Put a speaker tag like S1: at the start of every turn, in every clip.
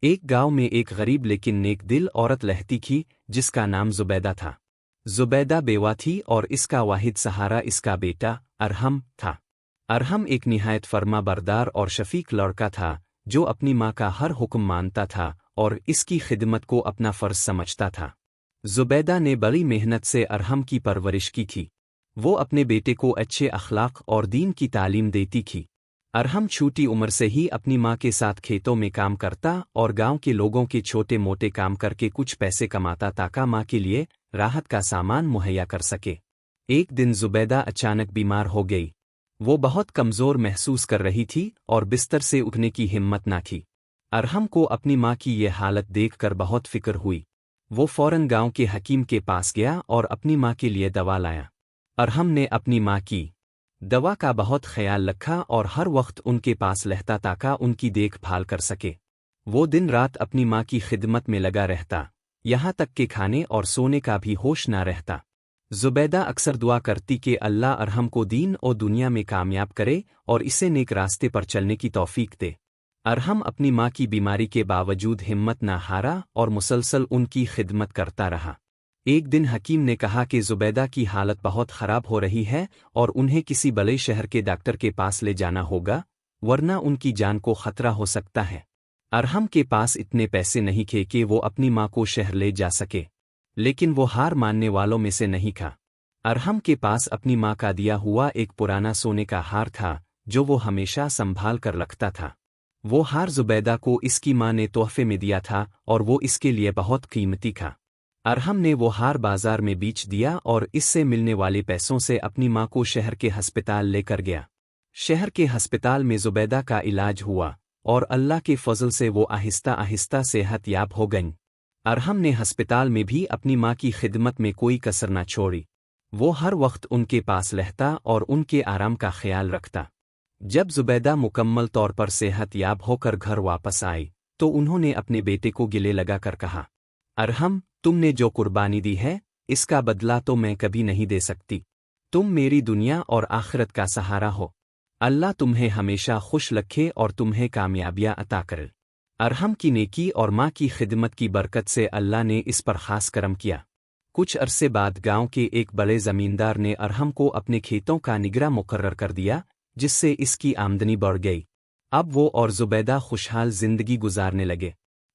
S1: ایک گاؤں میں ایک غریب لیکن نیک دل عورت رہتی تھی جس کا نام زبیدہ تھا۔ زبیدہ بیوہ تھی اور اس کا واحد سہارا اس کا بیٹا ارحم تھا۔ ارحم ایک نہایت فرما بردار اور شفیق لڑکا تھا جو اپنی ماں کا ہر حکم مانتا تھا اور اس کی خدمت کو اپنا فرض سمجھتا تھا۔ زبیدہ نے بڑی محنت سے ارحم کی پرورش کی تھی۔ وہ اپنے بیٹے کو اچھے اخلاق اور دین کی تعلیم دیتی تھی۔ ارحم چھوٹی عمر سے ہی اپنی ماں کے ساتھ کھیتوں میں کام کرتا اور گاؤں کے لوگوں کے چھوٹے موٹے کام کر کے کچھ پیسے کماتا تاکہ ماں کے لیے راحت کا سامان مہیا کر سکے۔ ایک دن زبیدہ اچانک بیمار ہو گئی۔ وہ بہت کمزور محسوس کر رہی تھی اور بستر سے اٹھنے کی ہمت نہ تھی۔ ارحم کو اپنی ماں کی یہ حالت دیکھ کر بہت فکر ہوئی۔ وہ فوراً گاؤں کے حکیم کے پاس گیا اور اپنی ماں کے لیے دوا لایا۔ ارحم نے اپنی ماں کی دوا کا بہت خیال رکھا اور ہر وقت ان کے پاس رہتا تاکہ ان کی دیکھ بھال کر سکے۔ وہ دن رات اپنی ماں کی خدمت میں لگا رہتا، یہاں تک کہ کھانے اور سونے کا بھی ہوش نہ رہتا۔ زبیدہ اکثر دعا کرتی کہ اللہ ارحم کو دین اور دنیا میں کامیاب کرے اور اسے نیک راستے پر چلنے کی توفیق دے۔ ارحم اپنی ماں کی بیماری کے باوجود ہمت نہ ہارا اور مسلسل ان کی خدمت کرتا رہا۔ ایک دن حکیم نے کہا کہ زبیدہ کی حالت بہت خراب ہو رہی ہے اور انہیں کسی بڑے شہر کے ڈاکٹر کے پاس لے جانا ہوگا ورنہ ان کی جان کو خطرہ ہو سکتا ہے۔ ارحم کے پاس اتنے پیسے نہیں تھے کہ وہ اپنی ماں کو شہر لے جا سکے، لیکن وہ ہار ماننے والوں میں سے نہیں تھا۔ ارحم کے پاس اپنی ماں کا دیا ہوا ایک پرانا سونے کا ہار تھا جو وہ ہمیشہ سنبھال کر رکھتا تھا۔ وہ ہار زبیدہ کو اس کی ماں نے تحفے میں دیا تھا اور وہ اس کے لیے بہت قیمتی تھا۔ ارحم نے وہ ہار بازار میں بیچ دیا اور اس سے ملنے والے پیسوں سے اپنی ماں کو شہر کے ہسپتال لے کر گیا۔ شہر کے ہسپتال میں زبیدہ کا علاج ہوا اور اللہ کے فضل سے وہ آہستہ آہستہ صحت یاب ہو گئیں۔ ارحم نے ہسپتال میں بھی اپنی ماں کی خدمت میں کوئی کسر نہ چھوڑی۔ وہ ہر وقت ان کے پاس رہتا اور ان کے آرام کا خیال رکھتا۔ جب زبیدہ مکمل طور پر صحت یاب ہو کر گھر واپس آئی تو انہوں نے اپنے بیٹے کو گلے لگا کر کہا، ارحم، تم نے جو قربانی دی ہے اس کا بدلہ تو میں کبھی نہیں دے سکتی۔ تم میری دنیا اور آخرت کا سہارا ہو۔ اللہ تمہیں ہمیشہ خوش رکھے اور تمہیں کامیابیاں عطا کرے۔ ارحم کی نیکی اور ماں کی خدمت کی برکت سے اللہ نے اس پر خاص کرم کیا۔ کچھ عرصے بعد گاؤں کے ایک بڑے زمیندار نے ارحم کو اپنے کھیتوں کا نگراں مقرر کر دیا جس سے اس کی آمدنی بڑھ گئی۔ اب وہ اور زبیدہ خوشحال زندگی گزارنے لگے۔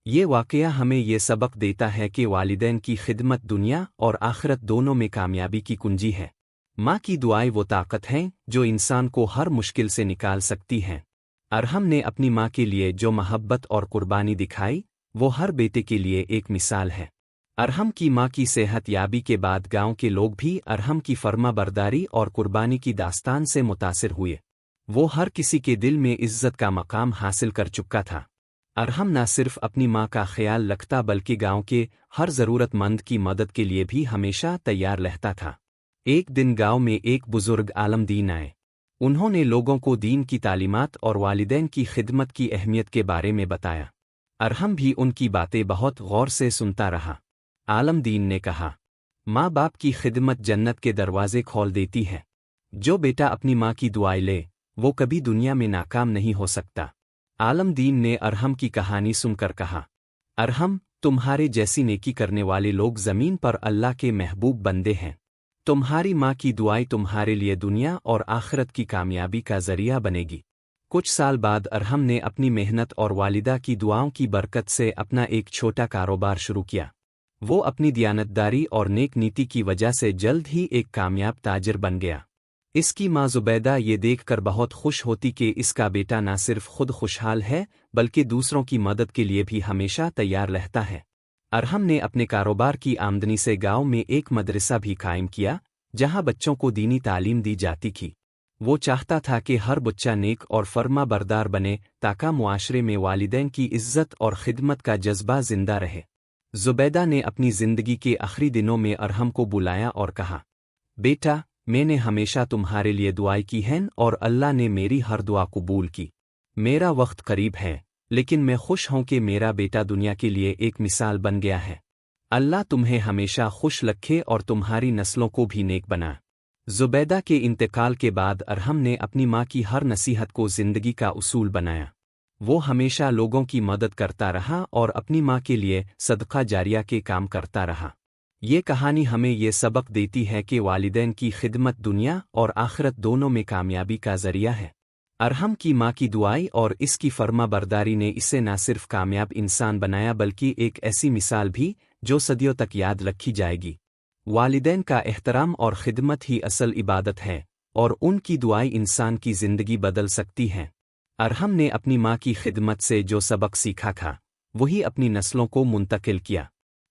S1: یہ واقعہ ہمیں یہ سبق دیتا ہے کہ والدین کی خدمت دنیا اور آخرت دونوں میں کامیابی کی کنجی ہے۔ ماں کی دعائیں وہ طاقت ہیں جو انسان کو ہر مشکل سے نکال سکتی ہیں۔ ارحم نے اپنی ماں کے لیے جو محبت اور قربانی دکھائی وہ ہر بیٹے کے لیے ایک مثال ہے۔ ارحم کی ماں کی صحت یابی کے بعد گاؤں کے لوگ بھی ارحم کی فرما برداری اور قربانی کی داستان سے متاثر ہوئے۔ وہ ہر کسی کے دل میں عزت کا مقام حاصل کر چکا تھا۔ ارحم نہ صرف اپنی ماں کا خیال رکھتا بلکہ گاؤں کے ہر ضرورت مند کی مدد کے لیے بھی ہمیشہ تیار رہتا تھا۔ ایک دن گاؤں میں ایک بزرگ عالم دین آئے۔ انہوں نے لوگوں کو دین کی تعلیمات اور والدین کی خدمت کی اہمیت کے بارے میں بتایا۔ ارحم بھی ان کی باتیں بہت غور سے سنتا رہا۔ عالم دین نے کہا، ماں باپ کی خدمت جنت کے دروازے کھول دیتی ہے۔ جو بیٹا اپنی ماں کی دعائیں لے وہ کبھی دنیا میں ناکام نہیں ہو سکتا۔ عالم دین نے ارحم کی کہانی سن کر کہا، ارحم، تمہارے جیسی نیکی کرنے والے لوگ زمین پر اللہ کے محبوب بندے ہیں۔ تمہاری ماں کی دعائیں تمہارے لیے دنیا اور آخرت کی کامیابی کا ذریعہ بنے گی۔ کچھ سال بعد ارحم نے اپنی محنت اور والدہ کی دعاؤں کی برکت سے اپنا ایک چھوٹا کاروبار شروع کیا۔ وہ اپنی دیانتداری اور نیک نیتی کی وجہ سے جلد ہی ایک کامیاب تاجر بن گیا۔ اس کی ماں زبیدہ یہ دیکھ کر بہت خوش ہوتی کہ اس کا بیٹا نہ صرف خود خوشحال ہے بلکہ دوسروں کی مدد کے لیے بھی ہمیشہ تیار رہتا ہے۔ ارحم نے اپنے کاروبار کی آمدنی سے گاؤں میں ایک مدرسہ بھی قائم کیا جہاں بچوں کو دینی تعلیم دی جاتی تھی۔ وہ چاہتا تھا کہ ہر بچہ نیک اور فرما بردار بنے تاکہ معاشرے میں والدین کی عزت اور خدمت کا جذبہ زندہ رہے۔ زبیدہ نے اپنی زندگی کے آخری دنوں میں ارحم کو بلایا اور کہا، بیٹا، میں نے ہمیشہ تمہارے لیے دعائیں کی ہیں اور اللہ نے میری ہر دعا قبول کی۔ میرا وقت قریب ہے لیکن میں خوش ہوں کہ میرا بیٹا دنیا کے لیے ایک مثال بن گیا ہے۔ اللہ تمہیں ہمیشہ خوش رکھے اور تمہاری نسلوں کو بھی نیک بنائے۔ زبیدہ کے انتقال کے بعد ارحم نے اپنی ماں کی ہر نصیحت کو زندگی کا اصول بنایا۔ وہ ہمیشہ لوگوں کی مدد کرتا رہا اور اپنی ماں کے لیے صدقہ جاریہ کے کام کرتا رہا۔ یہ کہانی ہمیں یہ سبق دیتی ہے کہ والدین کی خدمت دنیا اور آخرت دونوں میں کامیابی کا ذریعہ ہے۔ ارحم کی ماں کی دعائی اور اس کی فرما برداری نے اسے نہ صرف کامیاب انسان بنایا بلکہ ایک ایسی مثال بھی جو صدیوں تک یاد رکھی جائے گی۔ والدین کا احترام اور خدمت ہی اصل عبادت ہے، اور ان کی دعائی انسان کی زندگی بدل سکتی ہیں۔ ارحم نے اپنی ماں کی خدمت سے جو سبق سیکھا تھا وہی اپنی نسلوں کو منتقل کیا۔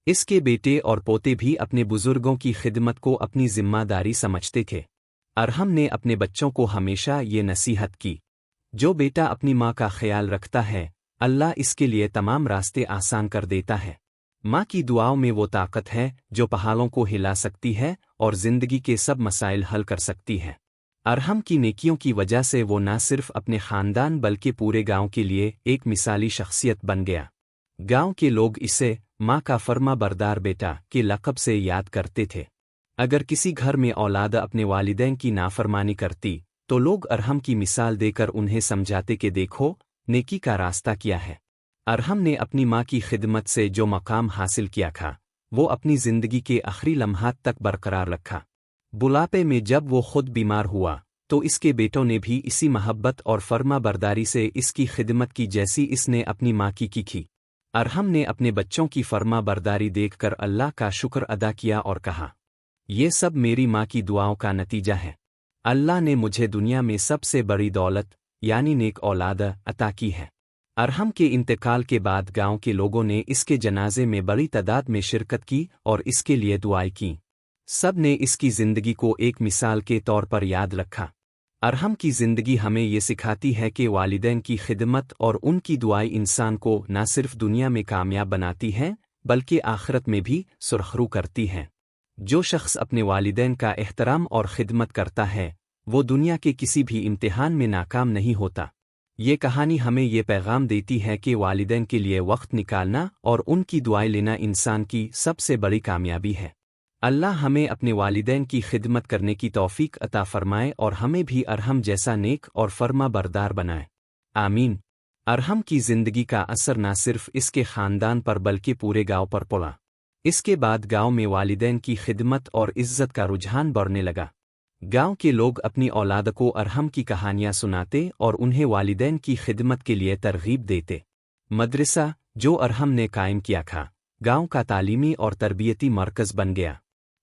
S1: اس کے بیٹے اور پوتے بھی اپنے بزرگوں کی خدمت کو اپنی ذمہ داری سمجھتے تھے۔ ارحم نے اپنے بچوں کو ہمیشہ یہ نصیحت کی، جو بیٹا اپنی ماں کا خیال رکھتا ہے اللہ اس کے لیے تمام راستے آسان کر دیتا ہے۔ ماں کی دعاؤں میں وہ طاقت ہے جو پہاڑوں کو ہلا سکتی ہے اور زندگی کے سب مسائل حل کر سکتی ہے۔ ارحم کی نیکیوں کی وجہ سے وہ نہ صرف اپنے خاندان بلکہ پورے گاؤں کے لیے ایک مثالی شخصیت بن گیا۔ گاؤں کے لوگ اسے ماں کا فرما بردار بیٹا کے لقب سے یاد کرتے تھے۔ اگر کسی گھر میں اولاد اپنے والدین کی نافرمانی کرتی تو لوگ ارحم کی مثال دے کر انہیں سمجھاتے کہ دیکھو نیکی کا راستہ کیا ہے۔ ارحم نے اپنی ماں کی خدمت سے جو مقام حاصل کیا تھا وہ اپنی زندگی کے آخری لمحات تک برقرار رکھا۔ بڑھاپے میں جب وہ خود بیمار ہوا تو اس کے بیٹوں نے بھی اسی محبت اور فرما برداری سے اس کی خدمت کی جیسی اس نے اپنی ماں کی تھی۔ ارحم نے اپنے بچوں کی فرما برداری دیکھ کر اللہ کا شکر ادا کیا اور کہا، یہ سب میری ماں کی دعاؤں کا نتیجہ ہے۔ اللہ نے مجھے دنیا میں سب سے بڑی دولت یعنی نیک اولاد عطا کی ہے۔ ارحم کے انتقال کے بعد گاؤں کے لوگوں نے اس کے جنازے میں بڑی تعداد میں شرکت کی اور اس کے لیے دعائیں کیں۔ سب نے اس کی زندگی کو ایک مثال کے طور پر یاد رکھا۔ ارحم کی زندگی ہمیں یہ سکھاتی ہے کہ والدین کی خدمت اور ان کی دعائیں انسان کو نہ صرف دنیا میں کامیاب بناتی ہیں بلکہ آخرت میں بھی سرخرو کرتی ہیں۔ جو شخص اپنے والدین کا احترام اور خدمت کرتا ہے وہ دنیا کے کسی بھی امتحان میں ناکام نہیں ہوتا۔ یہ کہانی ہمیں یہ پیغام دیتی ہے کہ والدین کے لیے وقت نکالنا اور ان کی دعائیں لینا انسان کی سب سے بڑی کامیابی ہے۔ اللہ ہمیں اپنے والدین کی خدمت کرنے کی توفیق عطا فرمائے اور ہمیں بھی ارحم جیسا نیک اور فرما بردار بنائے۔ آمین۔ ارحم کی زندگی کا اثر نہ صرف اس کے خاندان پر بلکہ پورے گاؤں پر پڑا۔ اس کے بعد گاؤں میں والدین کی خدمت اور عزت کا رجحان بڑھنے لگا۔ گاؤں کے لوگ اپنی اولاد کو ارحم کی کہانیاں سناتے اور انہیں والدین کی خدمت کے لیے ترغیب دیتے۔ مدرسہ جو ارحم نے قائم کیا تھا گاؤں کا تعلیمی اور تربیتی مرکز بن گیا۔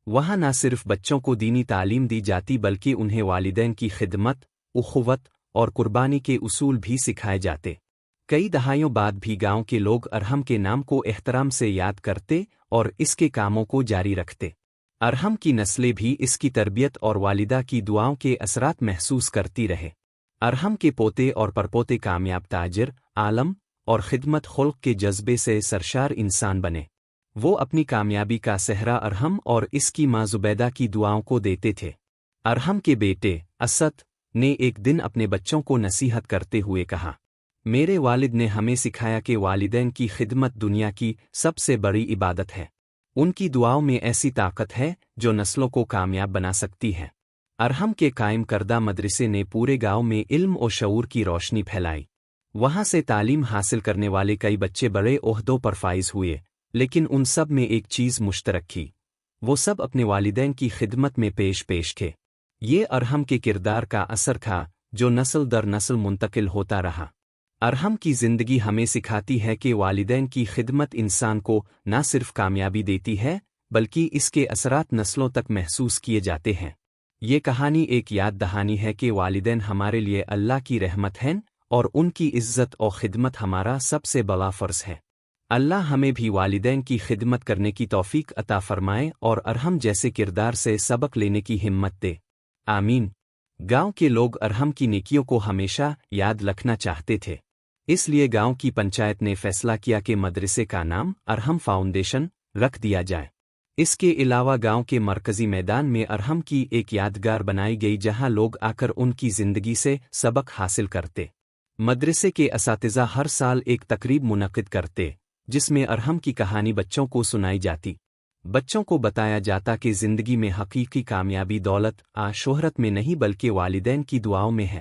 S1: وہاں نہ صرف بچوں کو دینی تعلیم دی جاتی بلکہ انہیں والدین کی خدمت، اخوت اور قربانی کے اصول بھی سکھائے جاتے۔ کئی دہائیوں بعد بھی گاؤں کے لوگ ارحم کے نام کو احترام سے یاد کرتے اور اس کے کاموں کو جاری رکھتے۔ ارحم کی نسلیں بھی اس کی تربیت اور والدہ کی دعاؤں کے اثرات محسوس کرتی رہے۔ ارحم کے پوتے اور پرپوتے کامیاب تاجر، عالم اور خدمت خلق کے جذبے سے سرشار انسان بنے۔ وہ اپنی کامیابی کا سہرا ارحم اور اس کی ماں زبیدہ کی دعاؤں کو دیتے تھے۔ ارحم کے بیٹے اسد نے ایک دن اپنے بچوں کو نصیحت کرتے ہوئے کہا، میرے والد نے ہمیں سکھایا کہ والدین کی خدمت دنیا کی سب سے بڑی عبادت ہے۔ ان کی دعاؤں میں ایسی طاقت ہے جو نسلوں کو کامیاب بنا سکتی ہے۔ ارحم کے قائم کردہ مدرسے نے پورے گاؤں میں علم و شعور کی روشنی پھیلائی۔ وہاں سے تعلیم حاصل کرنے والے کئی بچے بڑے عہدوں پر فائز ہوئے، لیکن ان سب میں ایک چیز مشترک تھی، وہ سب اپنے والدین کی خدمت میں پیش تھے۔ یہ ارحم کے کردار کا اثر تھا جو نسل در نسل منتقل ہوتا رہا۔ ارحم کی زندگی ہمیں سکھاتی ہے کہ والدین کی خدمت انسان کو نہ صرف کامیابی دیتی ہے بلکہ اس کے اثرات نسلوں تک محسوس کیے جاتے ہیں۔ یہ کہانی ایک یاد دہانی ہے کہ والدین ہمارے لیے اللہ کی رحمت ہیں اور ان کی عزت اور خدمت ہمارا سب سے بڑا فرض ہے۔ اللہ ہمیں بھی والدین کی خدمت کرنے کی توفیق عطا فرمائے اور ارحم جیسے کردار سے سبق لینے کی ہمت دے۔ آمین۔ گاؤں کے لوگ ارحم کی نیکیوں کو ہمیشہ یاد رکھنا چاہتے تھے، اس لیے گاؤں کی پنچایت نے فیصلہ کیا کہ مدرسے کا نام ارحم فاؤنڈیشن رکھ دیا جائے۔ اس کے علاوہ گاؤں کے مرکزی میدان میں ارحم کی ایک یادگار بنائی گئی جہاں لوگ آ کر ان کی زندگی سے سبق حاصل کرتے۔ مدرسے کے اساتذہ ہر سال ایک تقریب منعقد کرتے جس میں ارحم کی کہانی بچوں کو سنائی جاتی۔ بچوں کو بتایا جاتا کہ زندگی میں حقیقی کامیابی دولت شہرت میں نہیں بلکہ والدین کی دعاؤں میں ہے۔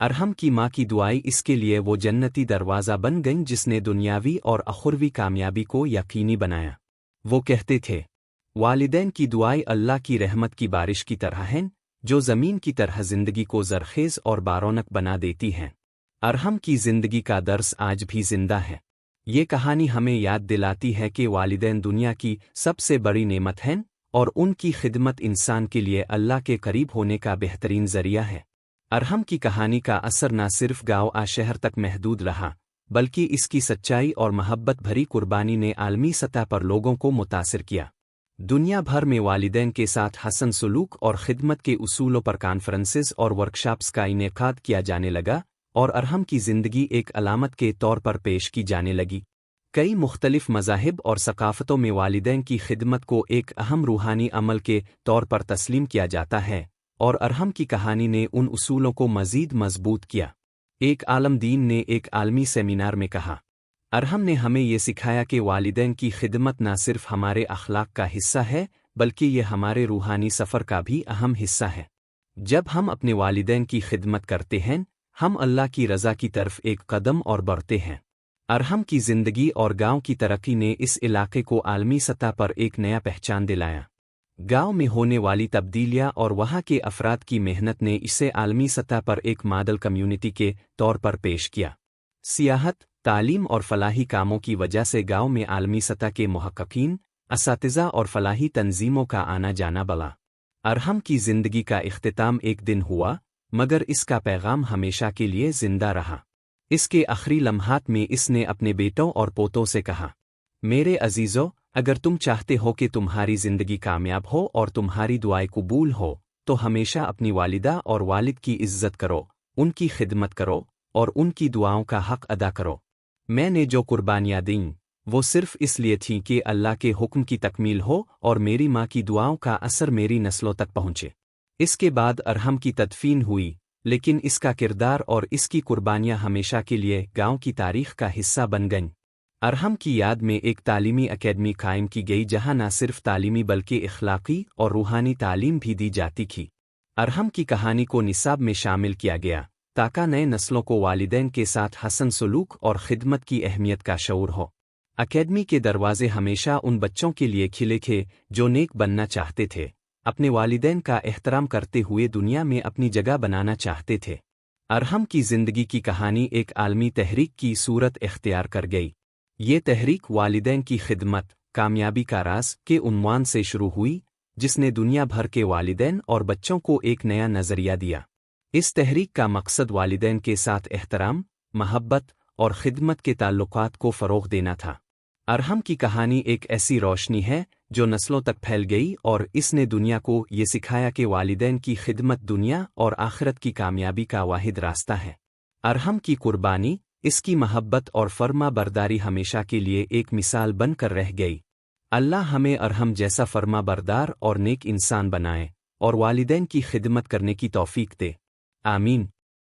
S1: ارحم کی ماں کی دعائیں اس کے لیے وہ جنتی دروازہ بن گئیں جس نے دنیاوی اور اخروی کامیابی کو یقینی بنایا۔ وہ کہتے تھے، والدین کی دعائیں اللہ کی رحمت کی بارش کی طرح ہیں جو زمین کی طرح زندگی کو زرخیز اور بارونق بنا دیتی ہیں۔ ارحم کی زندگی کا درس آج بھی زندہ ہے۔ یہ کہانی ہمیں یاد دلاتی ہے کہ والدین دنیا کی سب سے بڑی نعمت ہیں اور ان کی خدمت انسان کے لیے اللہ کے قریب ہونے کا بہترین ذریعہ ہے۔ ارحم کی کہانی کا اثر نہ صرف گاؤں شہر تک محدود رہا، بلکہ اس کی سچائی اور محبت بھری قربانی نے عالمی سطح پر لوگوں کو متاثر کیا۔ دنیا بھر میں والدین کے ساتھ حسن سلوک اور خدمت کے اصولوں پر کانفرنسز اور ورکشاپس کا انعقاد کیا جانے لگا، اور ارحم کی زندگی ایک علامت کے طور پر پیش کی جانے لگی۔ کئی مختلف مذاہب اور ثقافتوں میں والدین کی خدمت کو ایک اہم روحانی عمل کے طور پر تسلیم کیا جاتا ہے، اور ارحم کی کہانی نے ان اصولوں کو مزید مضبوط کیا۔ ایک عالم دین نے ایک عالمی سیمینار میں کہا، ارحم نے ہمیں یہ سکھایا کہ والدین کی خدمت نہ صرف ہمارے اخلاق کا حصہ ہے بلکہ یہ ہمارے روحانی سفر کا بھی اہم حصہ ہے۔ جب ہم اپنے والدین کی خدمت کرتے ہیں، ہم اللہ کی رضا کی طرف ایک قدم اور بڑھتے ہیں۔ ارحم کی زندگی اور گاؤں کی ترقی نے اس علاقے کو عالمی سطح پر ایک نیا پہچان دلایا۔ گاؤں میں ہونے والی تبدیلیاں اور وہاں کے افراد کی محنت نے اسے عالمی سطح پر ایک ماڈل کمیونٹی کے طور پر پیش کیا۔ سیاحت، تعلیم اور فلاحی کاموں کی وجہ سے گاؤں میں عالمی سطح کے محققین، اساتذہ اور فلاحی تنظیموں کا آنا جانا بڑھا۔ ارحم کی زندگی کا اختتام ایک دن ہوا، مگر اس کا پیغام ہمیشہ کے لیے زندہ رہا۔ اس کے آخری لمحات میں اس نے اپنے بیٹوں اور پوتوں سے کہا، میرے عزیزو، اگر تم چاہتے ہو کہ تمہاری زندگی کامیاب ہو اور تمہاری دعائیں قبول ہو تو ہمیشہ اپنی والدہ اور والد کی عزت کرو، ان کی خدمت کرو اور ان کی دعاؤں کا حق ادا کرو۔ میں نے جو قربانیاں دیں وہ صرف اس لیے تھیں کہ اللہ کے حکم کی تکمیل ہو اور میری ماں کی دعاؤں کا اثر میری نسلوں تک پہنچے۔ اس کے بعد ارحم کی تدفین ہوئی، لیکن اس کا کردار اور اس کی قربانیاں ہمیشہ کے لیے گاؤں کی تاریخ کا حصہ بن گئیں۔ ارحم کی یاد میں ایک تعلیمی اکیڈمی قائم کی گئی جہاں نہ صرف تعلیمی بلکہ اخلاقی اور روحانی تعلیم بھی دی جاتی تھی۔ ارحم کی کہانی کو نصاب میں شامل کیا گیا تاکہ نئے نسلوں کو والدین کے ساتھ حسن سلوک اور خدمت کی اہمیت کا شعور ہو۔ اکیڈمی کے دروازے ہمیشہ ان بچوں کے لیے کھلے تھے جو نیک بننا چاہتے تھے، اپنے والدین کا احترام کرتے ہوئے دنیا میں اپنی جگہ بنانا چاہتے تھے۔ ارحم کی زندگی کی کہانی ایک عالمی تحریک کی صورت اختیار کر گئی۔ یہ تحریک والدین کی خدمت، کامیابی کا راز کے عنوان سے شروع ہوئی، جس نے دنیا بھر کے والدین اور بچوں کو ایک نیا نظریہ دیا۔ اس تحریک کا مقصد والدین کے ساتھ احترام، محبت اور خدمت کے تعلقات کو فروغ دینا تھا۔ ارحم کی کہانی ایک ایسی روشنی ہے جو نسلوں تک پھیل گئی اور اس نے دنیا کو یہ سکھایا کہ والدین کی خدمت دنیا اور آخرت کی کامیابی کا واحد راستہ ہے۔ ارحم کی قربانی، اس کی محبت اور فرما برداری ہمیشہ کے لیے ایک مثال بن کر رہ گئی۔ اللہ ہمیں ارحم جیسا فرما بردار اور نیک انسان بنائے اور والدین کی خدمت کرنے کی توفیق دے۔ آمین۔